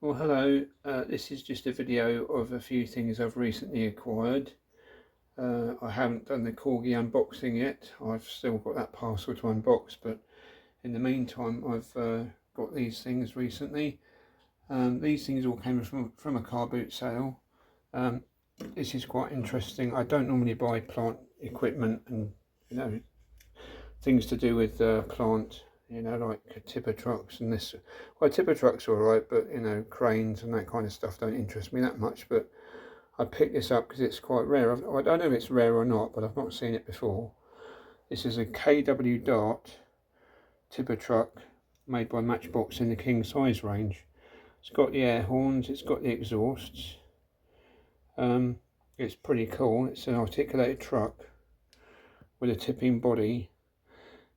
Well, hello, this is just a video of a few things I've recently acquired. I haven't done the Corgi unboxing yet. I've still got that parcel to unbox, but in the meantime I've got these things recently. These things all came from a car boot sale. This is quite interesting. I don't normally buy plant equipment and things to do with plant, like tipper trucks and this. Well, tipper trucks are alright, but cranes and that kind of stuff don't interest me that much. But I picked this up because it's quite rare. I don't know if it's rare or not, but I've not seen it before. This is a KW Dart tipper truck made by Matchbox in the king size range. It's got the air horns, it's got the exhausts. It's pretty cool. It's an articulated truck with a tipping body.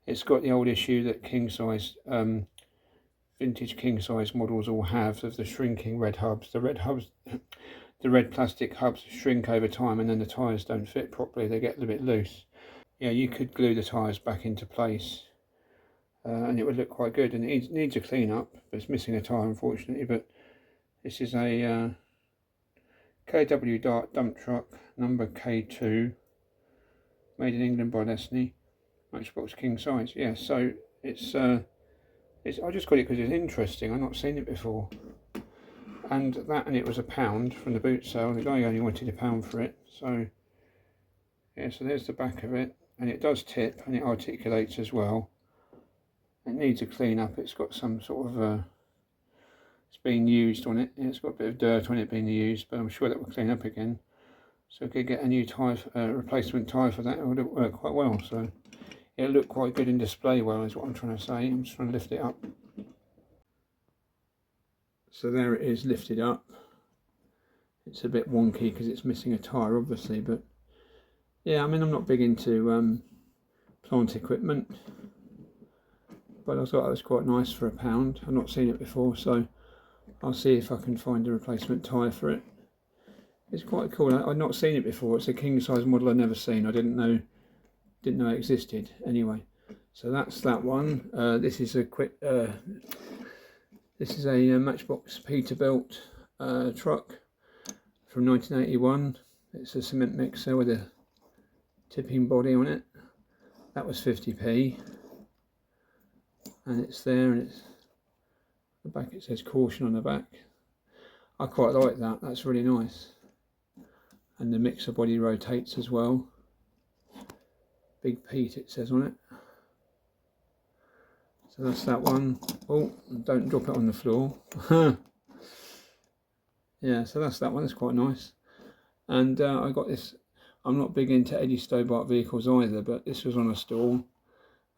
It's got the old issue that king size, vintage king size models all have, of the shrinking red hubs. The red plastic hubs shrink over time, and then the tyres don't fit properly. They get a little bit loose. Yeah, you could glue the tyres back into place, and it would look quite good. And it needs a clean up, but it's missing a tyre unfortunately. But this is a KW Dart dump truck, number K2, made in England by Lesney. Matchbox king size. Yeah, so it's I just got it because it's interesting. I've not seen it before, and it was £1 from the boot sale. The guy only wanted £1 for it. So yeah, so there's the back of it, and it does tip and it articulates as well. It needs a clean up. It's got some sort of it's been used on it. It's got a bit of dirt on it being used, but I'm sure that will clean up again. So I could get a new tyre, replacement tyre for that. It would work quite well. So it'll look quite good in display well, is what I'm trying to say. I'm just trying to lift it up. So there it is, lifted up. It's a bit wonky because it's missing a tyre obviously, but yeah, I mean, I'm not big into plant equipment, but I thought that was quite nice for £1. I've not seen it before, so I'll see if I can find a replacement tyre for it. It's quite cool. I've not seen it before. It's a king size model I've never seen. I didn't know it existed anyway. So that's that one. This is a quick this is a Matchbox Peterbilt truck from 1981. It's a cement mixer with a tipping body on it. That was 50p, and it's there, and it's the back, it says caution on the back. I quite like that. That's really nice. And the mixer body rotates as well. Big Pete it says on it. So that's that one. Oh, don't drop it on the floor. Yeah, so that's that one. That's quite nice. And I got this. I'm not big into Eddie Stobart vehicles either, but this was on a stall,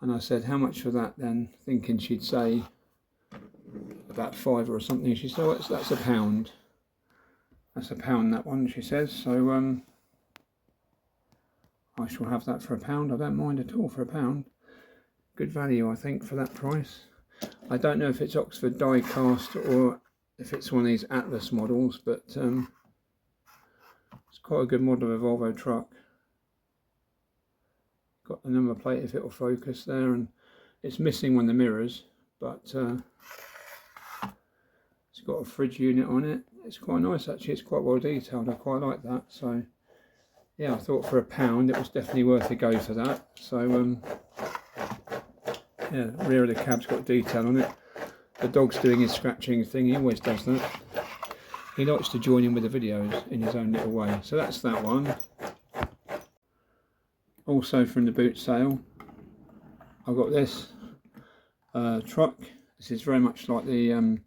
and I said, how much for that then, thinking she'd say about £5 or something. She said, oh, that's £1. That's £1, that one, she says. So I shall have that for £1. I don't mind at all for £1. Good value, I think, for that price. I don't know if it's Oxford die-cast or if it's one of these Atlas models, but it's quite a good model of a Volvo truck. Got the number plate if it will focus there, and it's missing one of the mirrors, but it's got a fridge unit on it. It's quite nice actually. It's quite well detailed. I quite like that. So yeah, I thought for £1 it was definitely worth a go for that. So yeah, rear of the cab's got detail on it. The dog's doing his scratching thing. He always does that. He likes to join in with the videos in his own little way. So that's that one. Also from the boot sale, I got this truck. This is very much like the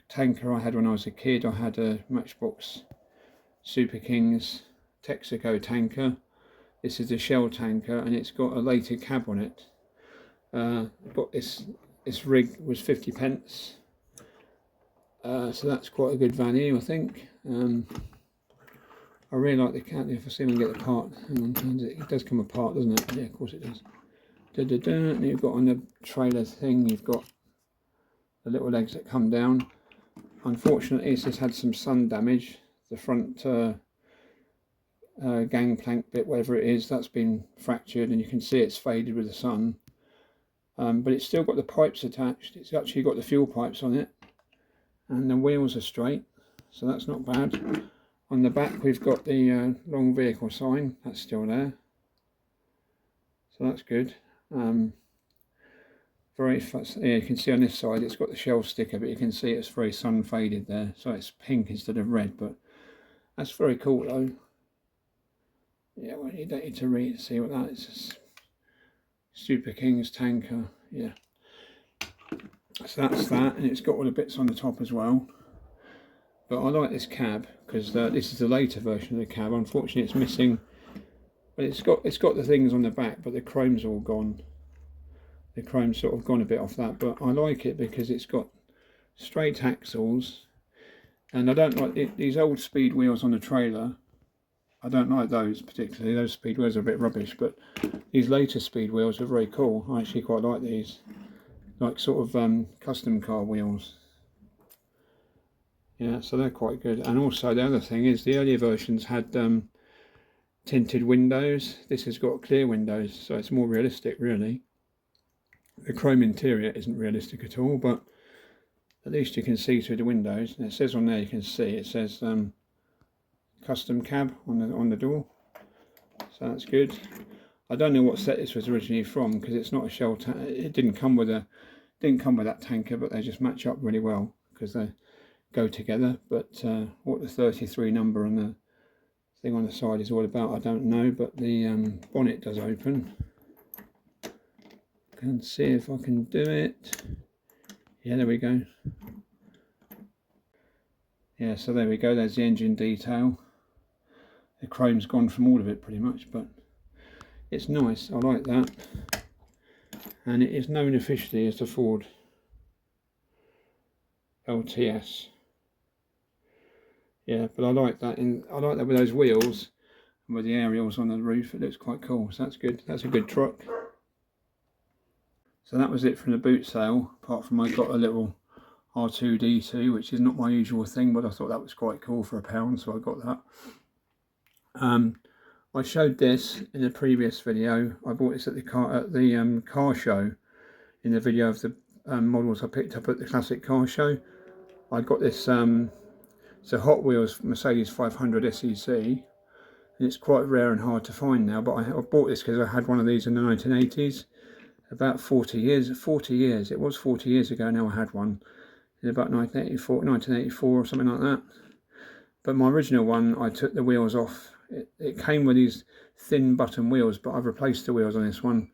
tanker I had when I was a kid. I had a Matchbox Super Kings Texaco tanker. This is a Shell tanker, and it's got a later cab on it. But this rig was 50p, so that's quite a good value, I think. I really like the cat. If I see him get the part, hang on, it does come apart, doesn't it? Yeah, of course it does. And you've got on the trailer thing, you've got the little legs that come down. Unfortunately, it's just had some sun damage. The front gangplank bit, whatever it is, that's been fractured, and you can see it's faded with the sun. But it's still got the pipes attached. It's actually got the fuel pipes on it. and the wheels are straight, so that's not bad. On the back we've got the long vehicle sign, that's still there, so that's good. Very fast. Yeah, you can see on this side it's got the shell sticker, but you can see it's very sun faded there, so it's pink instead of red, but that's very cool though. Yeah, well, you don't need to read see what that is. Super King's tanker, yeah. So that's that, and it's got all the bits on the top as well. But I like this cab because this is the later version of the cab. Unfortunately, it's missing. But it's got the things on the back, but the chrome's all gone. The chrome's sort of gone a bit off that, but I like it because it's got straight axles, and I don't like these old speed wheels on the trailer. I don't like those particularly. Those speed wheels are a bit rubbish, but these later speed wheels are very cool. I actually quite like these, like sort of custom car wheels. Yeah, so they're quite good. And also the other thing is the earlier versions had tinted windows. This has got clear windows, so it's more realistic really. The chrome interior isn't realistic at all, but at least you can see through the windows. And it says on there, you can see it says custom cab on the door, so that's good. I don't know what set this was originally from because it's not a shell tank. It didn't come with that tanker, but they just match up really well because they go together. But what the 33 number and the thing on the side is all about, I don't know. But the bonnet does open. Can see if I can do it. Yeah, there we go. Yeah, so there we go. There's the engine detail. The chrome's gone from all of it pretty much, but it's nice. I like that. And it is known officially as the Ford LTS. Yeah, but I like that. I like that with those wheels and with the aerials on the roof. It looks quite cool. So that's good. That's a good truck. So that was it from the boot sale. Apart from I got a little R2D2, which is not my usual thing, but I thought that was quite cool for £1, so I got that. I showed this in a previous video. I bought this at the car show. In the video of the models I picked up at the classic car show, I got this. It's a Hot Wheels Mercedes 500 SEC, and it's quite rare and hard to find now. But I bought this because I had one of these in the 1980s. About 40 years. It was 40 years ago now. I had one in about 1984 or something like that. But my original one, I took the wheels off. It came with these thin button wheels, but I've replaced the wheels on this one.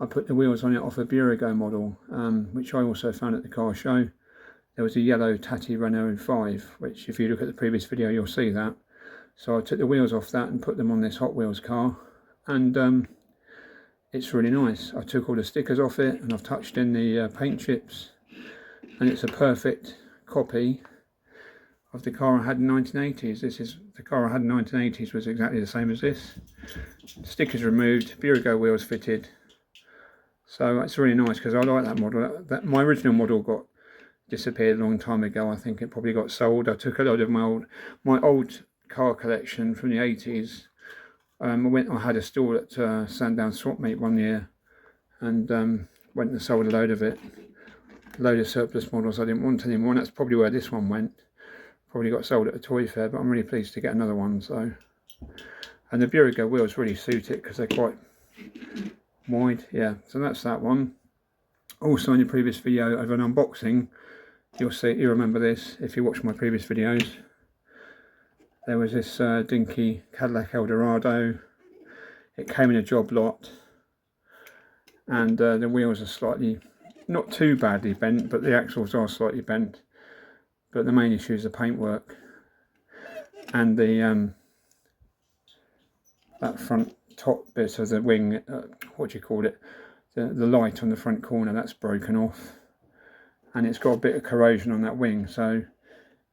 I put the wheels on it off a Burigo model, which I also found at the car show. There was a yellow Tati Renault 5, which if you look at the previous video, you'll see that. So I took the wheels off that and put them on this Hot Wheels car, and it's really nice. I took all the stickers off it, and I've touched in the paint chips, and it's a perfect copy of the car I had in the 1980s. This is the car I had in the 1980s, was exactly the same as this. Stickers removed, Burigo wheels fitted. So it's really nice because I like that model. My original model disappeared a long time ago. I think it probably got sold. I took a load of my old car collection from the 80s. I had a stall at Sandown Swap Meet one year, and went and sold a load of it. A load of surplus models I didn't want anymore, and that's probably where this one went. Probably got sold at a toy fair, but I'm really pleased to get another one. So, and the Burigo wheels really suit it because they're quite wide. Yeah, so that's that one. Also in the previous video of an unboxing, you remember this if you watch my previous videos. There was this Dinky Cadillac Eldorado. It came in a job lot, and the wheels are slightly, not too badly bent, but the axles are slightly bent. But the main issue is the paintwork and the that front top bit of the wing. What do you call it? The light on the front corner, that's broken off, and it's got a bit of corrosion on that wing. So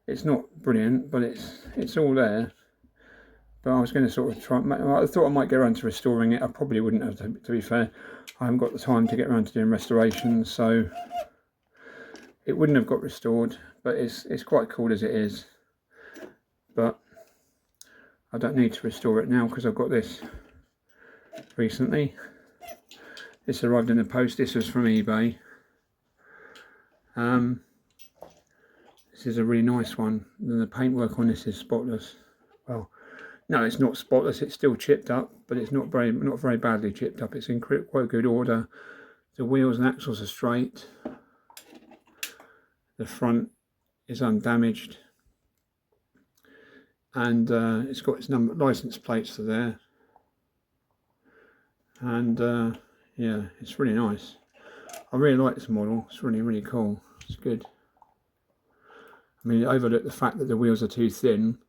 it's not brilliant, but it's all there. But I was going to sort of try. I thought I might get around to restoring it. I probably wouldn't have, to be fair. I haven't got the time to get around to doing restorations, so it wouldn't have got restored. But it's quite cool as it is. But I don't need to restore it now because I've got this recently. This arrived in the post. This was from eBay. This is a really nice one, and the paintwork on this is spotless. Well, no, it's not spotless, it's still chipped up, but it's not very badly chipped up. It's in quite good order. The wheels and axles are straight. The front is undamaged, and it's got its license plates there. And yeah, it's really nice. I really like this model. It's really cool. It's good. I mean, overlook the fact that the wheels are too thin.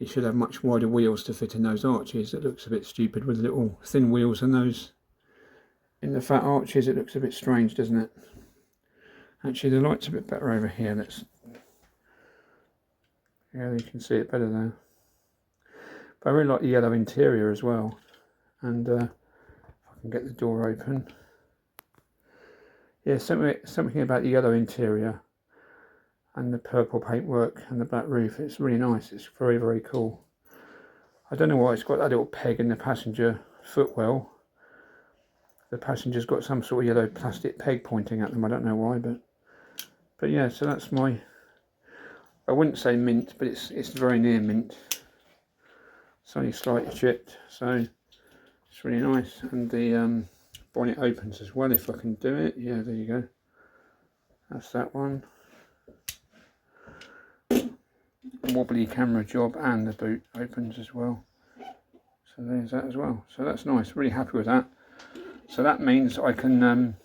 It should have much wider wheels to fit in those arches. It looks a bit stupid with little thin wheels and those in the fat arches. It looks a bit strange, doesn't it? Actually, the light's a bit better over here. Yeah, you can see it better there. But I really like the yellow interior as well. And if I can get the door open. Yeah, something about the yellow interior and the purple paintwork and the black roof. It's really nice. It's very cool. I don't know why it's got that little peg in the passenger footwell. The passenger's got some sort of yellow plastic peg pointing at them. I don't know why, but yeah. So that's my. I wouldn't say mint, but it's very near mint. It's only slightly chipped, so it's really nice. And the bonnet opens as well if I can do it. Yeah, there you go. That's that one. Wobbly camera job, and the boot opens as well. So there's that as well. So that's nice. Really happy with that. So that means I can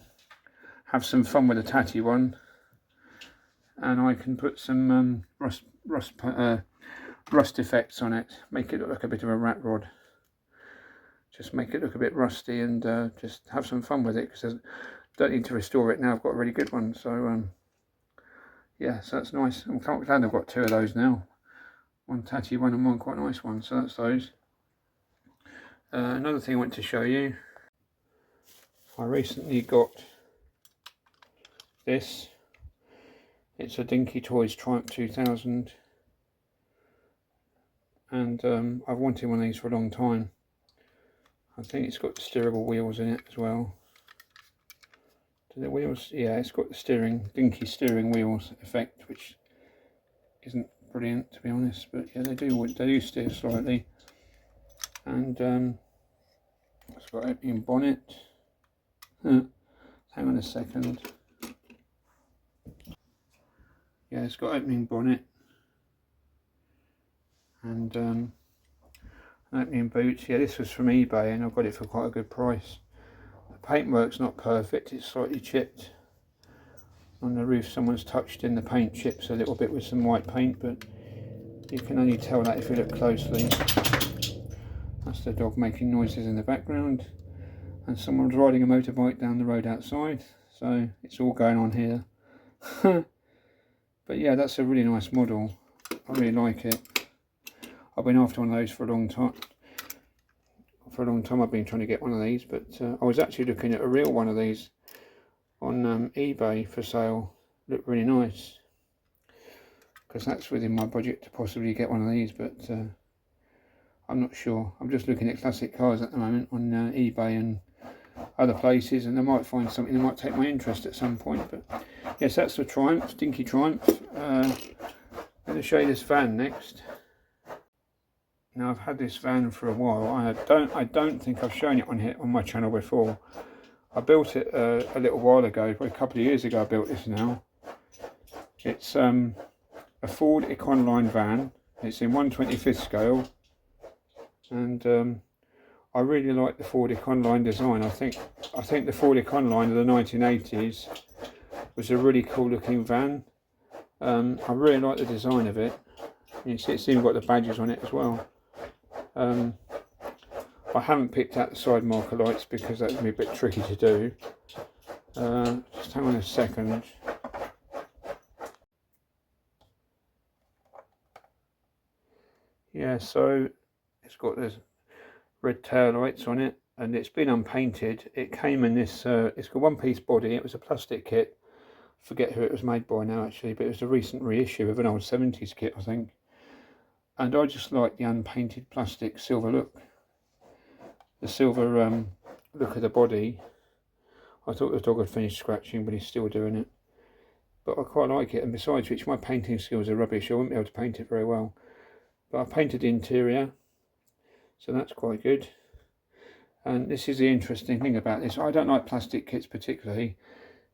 have some fun with the tatty one, and I can put some rust effects on it. Make it look like a bit of a rat rod. Just make it look a bit rusty, and just have some fun with it, because I don't need to restore it now. I've got a really good one. So yeah, so that's nice. I'm glad I've got two of those now. One tatty one and one quite nice one. So that's those. Another thing I want to show you. I recently got this. It's a Dinky Toys Triumph 2000. And I've wanted one of these for a long time. I think it's got the steerable wheels in it as well. The wheels, yeah, it's got the Dinky steering wheels effect, which isn't brilliant to be honest, but yeah, they do steer slightly. And it's got opening bonnet. Hang on a second. Yeah, it's got opening bonnet and an opening boot. Yeah, this was from eBay and I got it for quite a good price. Paintwork's not perfect, it's slightly chipped. On the roof someone's touched in the paint chips a little bit with some white paint, but you can only tell that if you look closely. That's the dog making noises in the background, and someone's riding a motorbike down the road outside, so it's all going on here. But yeah, that's a really nice model. I really like it. I've been after one of those for a long time. I've been trying to get one of these, but I was actually looking at a real one of these on eBay for sale. Looked really nice, because that's within my budget to possibly get one of these, but I'm not sure. I'm just looking at classic cars at the moment on eBay and other places, and I might find something that might take my interest at some point. But yes, that's the Triumph, Dinky Triumph. I'm going to show you this van next. Now I've had this van for a while. I don't think I've shown it on my channel before. I built it a little while ago, probably a couple of years ago. I built this now. It's a Ford Eon Line van. It's in 1/25th scale, and I really like the Ford Eon Line design. I think the Ford Eon Line of the 1980s was a really cool looking van. I really like the design of it. You see, it's even got the badges on it as well. I haven't picked out the side marker lights because that would be a bit tricky to do. Just hang on a second. Yeah, so it's got the red tail lights on it, and it's been unpainted. It came in this, it's got one piece body. It was a plastic kit. Forget who it was made by now actually, but it was a recent reissue of an old 70s kit, I think. And I just like the unpainted plastic silver look. The silver look of the body. I thought the dog had finished scratching, but he's still doing it. but I quite like it, and besides which my painting skills are rubbish. I wouldn't be able to paint it very well, but I painted the interior, so that's quite good. And this is the interesting thing about this. I don't like plastic kits particularly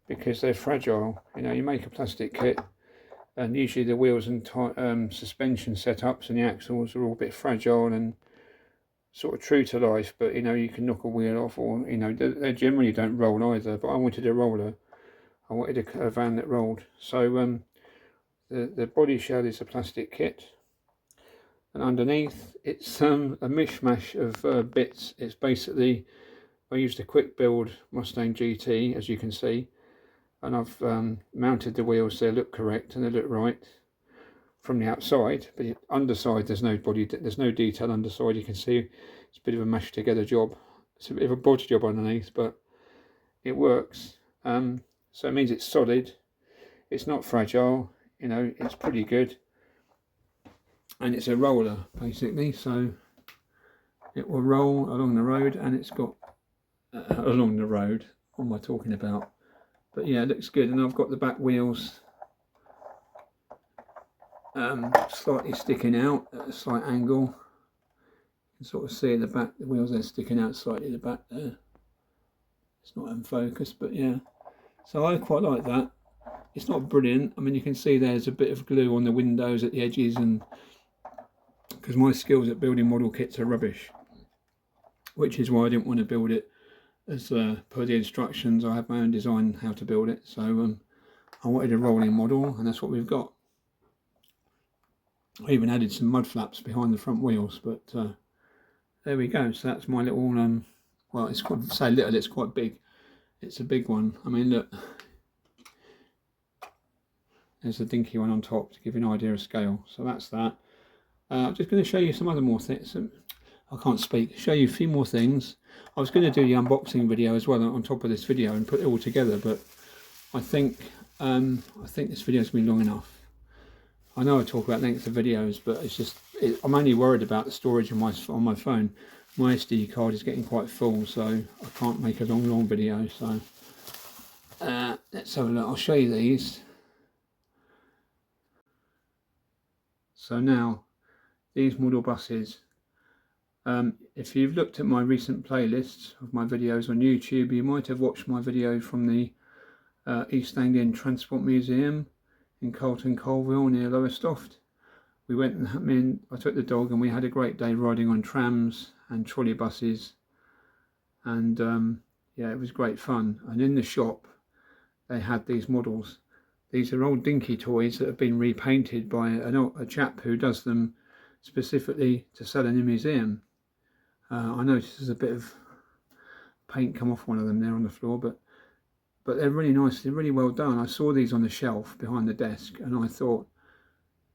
because they're fragile. You know, you make a plastic kit and usually the wheels and suspension setups and the axles are all a bit fragile and sort of true to life, but you know, you can knock a wheel off, or you know, they generally don't roll either. But I wanted a roller. I wanted a van that rolled. So the body shell is a plastic kit, and underneath it's a mishmash of bits. It's basically, I used a quick build Mustang GT, as you can see, and I've mounted the wheels. They look correct and they look right from the outside, but the underside there's no body, there's no detail underside. You can see it's a bit of a mashed together job. It's a bit of a bodge job underneath, but it works. So it means it's solid, it's not fragile, you know, it's pretty good, and it's a roller basically, so it will roll along the road, and it's got along the road. What am I talking about? But yeah, it looks good, and I've got the back wheels slightly sticking out at a slight angle. You can sort of see the back, the wheels are sticking out slightly at the back there. It's not in focus, but yeah. So I quite like that. It's not brilliant. I mean, you can see there's a bit of glue on the windows at the edges, and because my skills at building model kits are rubbish, which is why I didn't want to build it as per the instructions. I have my own design how to build it. So I wanted a rolling model, and that's what we've got. I even added some mud flaps behind the front wheels, but there we go. So that's my little, well, it's quite, say little, it's quite big. It's a big one. I mean, look, there's a dinky one on top to give you an idea of scale. So that's that. I'm just going to show you some other more things. I can't speak. Show you a few more things. I was going to do the unboxing video as well on top of this video and put it all together, but I think this video is going to be long enough. I know I talk about length of videos, but it's just, I'm only worried about the storage on my phone. My SD card is getting quite full, so I can't make a long video. So let's have a look. I'll show you these. So now, these model buses. If you've looked at my recent playlists of my videos on YouTube, you might have watched my video from the East Anglian Transport Museum in Carlton Colville near Lowestoft. We went, and I took the dog, and we had a great day riding on trams and trolley buses, and yeah, it was great fun. And in the shop they had these models. These are old Dinky toys that have been repainted by a chap who does them specifically to sell in a museum. I noticed there's a bit of paint come off one of them there on the floor, but they're really nice, they're really well done. I saw these on the shelf behind the desk, and I thought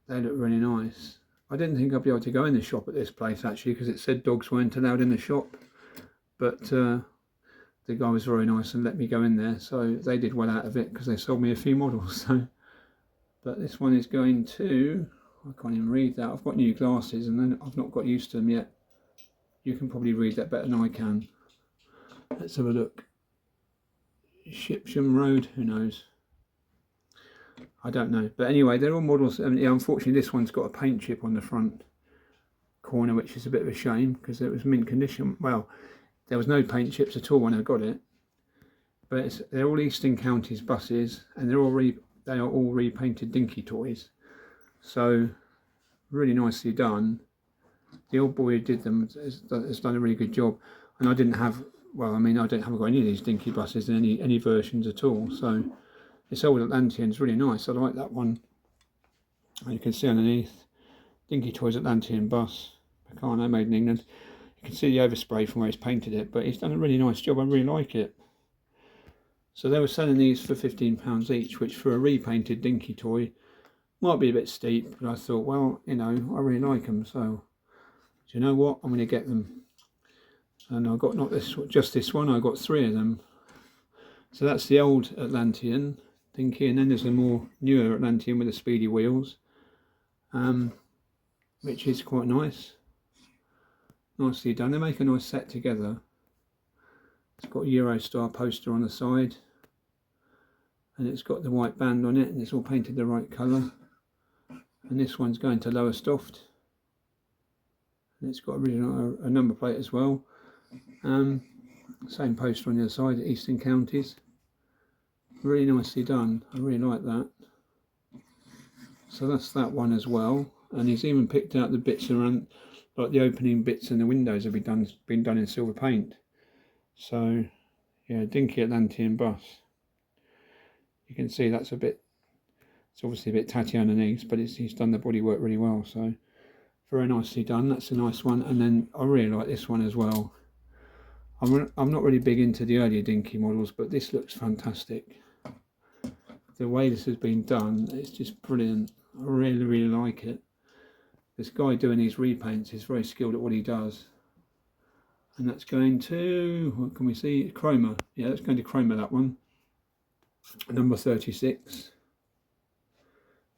they look really nice. I didn't think I'd be able to go in the shop at this place actually, because it said dogs weren't allowed in the shop, but the guy was very nice and let me go in there, so they did well out of it because they sold me a few models. So, but this one is going to, I can't even read that. I've got new glasses and then I've not got used to them yet. You can probably read that better than I can. Let's have a look. Shipsham Road, who knows? I don't know. But anyway, they're all models. I mean, yeah, unfortunately, this one's got a paint chip on the front corner, which is a bit of a shame because it was mint condition. Well, there was no paint chips at all when I got it. But they're all Eastern Counties buses, and they are all repainted Dinky toys. So really nicely done. The old boy who did them has done a really good job. And I didn't have, well, I mean, haven't got any of these Dinky buses in any versions at all. So this old Atlantean's really nice. I like that one. And you can see underneath, Dinky Toys Atlantean bus, Meccano, made in England. You can see the overspray from where he's painted it, but he's done a really nice job. I really like it. So they were selling these for £15 each, which for a repainted Dinky toy might be a bit steep, but I thought, well, you know, I really like them, so do you know what? I'm going to get them. And I got not this, just this one. I got 3 of them. So that's the old Atlantean Dinky, and then there's a more newer Atlantean with the speedy wheels, which is quite nice. Nicely done. They make a nice set together. It's got a Eurostar poster on the side, and it's got the white band on it, and it's all painted the right colour. And this one's going to Lowestoft, and it's got a number plate as well. Same poster on the other side, Eastern Counties. Really nicely done. I really like that. So that's that one as well. And he's even picked out the bits around, like the opening bits and the windows have been done in silver paint. So yeah, Dinky Atlantean bus. You can see that's it's obviously a bit tatty underneath, but he's done the bodywork really well. So very nicely done. That's a nice one. And then I really like this one as well. I'm not really big into the earlier Dinky models, but this looks fantastic. The way this has been done, it's just brilliant. I really, really like it. This guy doing these repaints is very skilled at what he does. And that's going to, what can we see? Chroma. Yeah, that's going to Chroma, that one. Number 36.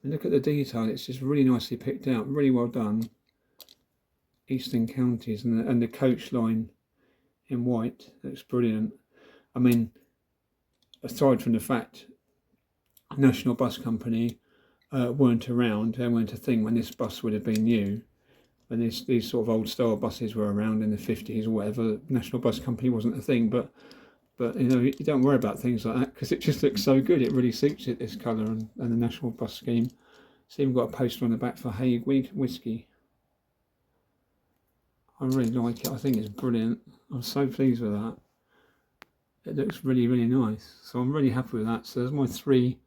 And look at the detail, it's just really nicely picked out, really well done. Eastern Counties and the coach line in white, looks brilliant. I mean, aside from the fact National Bus Company weren't around, they weren't a thing when this bus would have been new. When these sort of old style buses were around in the 50s or whatever, National Bus Company wasn't a thing. But you know, you don't worry about things like that because it just looks so good. It really suits it, this colour and the National Bus scheme. It's even got a poster on the back for Hague Whiskey. I really like it. I think it's brilliant. I'm so pleased with that. It looks really, really nice. So I'm really happy with that. So there's my three.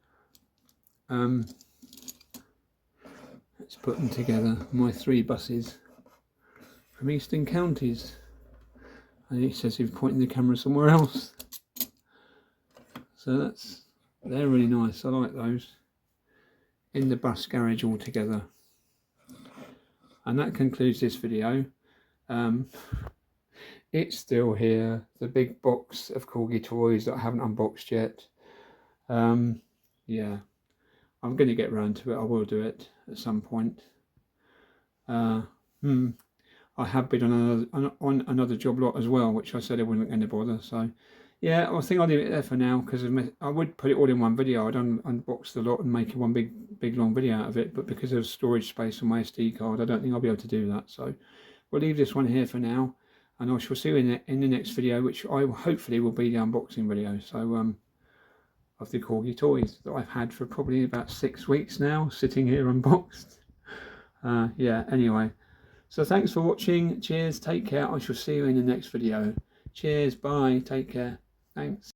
Let's put them together. My three buses from Eastern Counties. And he says he's pointing the camera somewhere else. So they're really nice. I like those. In the bus garage all together. And that concludes this video. It's still here. The big box of Corgi toys that I haven't unboxed yet. Yeah. I'm going to get around to it. I will do it at some point. I have been on another job lot as well, which I said I wasn't going to bother. So, yeah, I think I'll leave it there for now because I would put it all in one video. I'd unbox the lot and make one big long video out of it. But because of storage space on my SD card, I don't think I'll be able to do that. So, we'll leave this one here for now, and I shall see you in the next video, which I hopefully will be the unboxing video. So, of the Corgi toys that I've had for probably about 6 weeks now, sitting here unboxed. Yeah, anyway. So thanks for watching. Cheers, take care. I shall see you in the next video. Cheers, bye, take care. Thanks.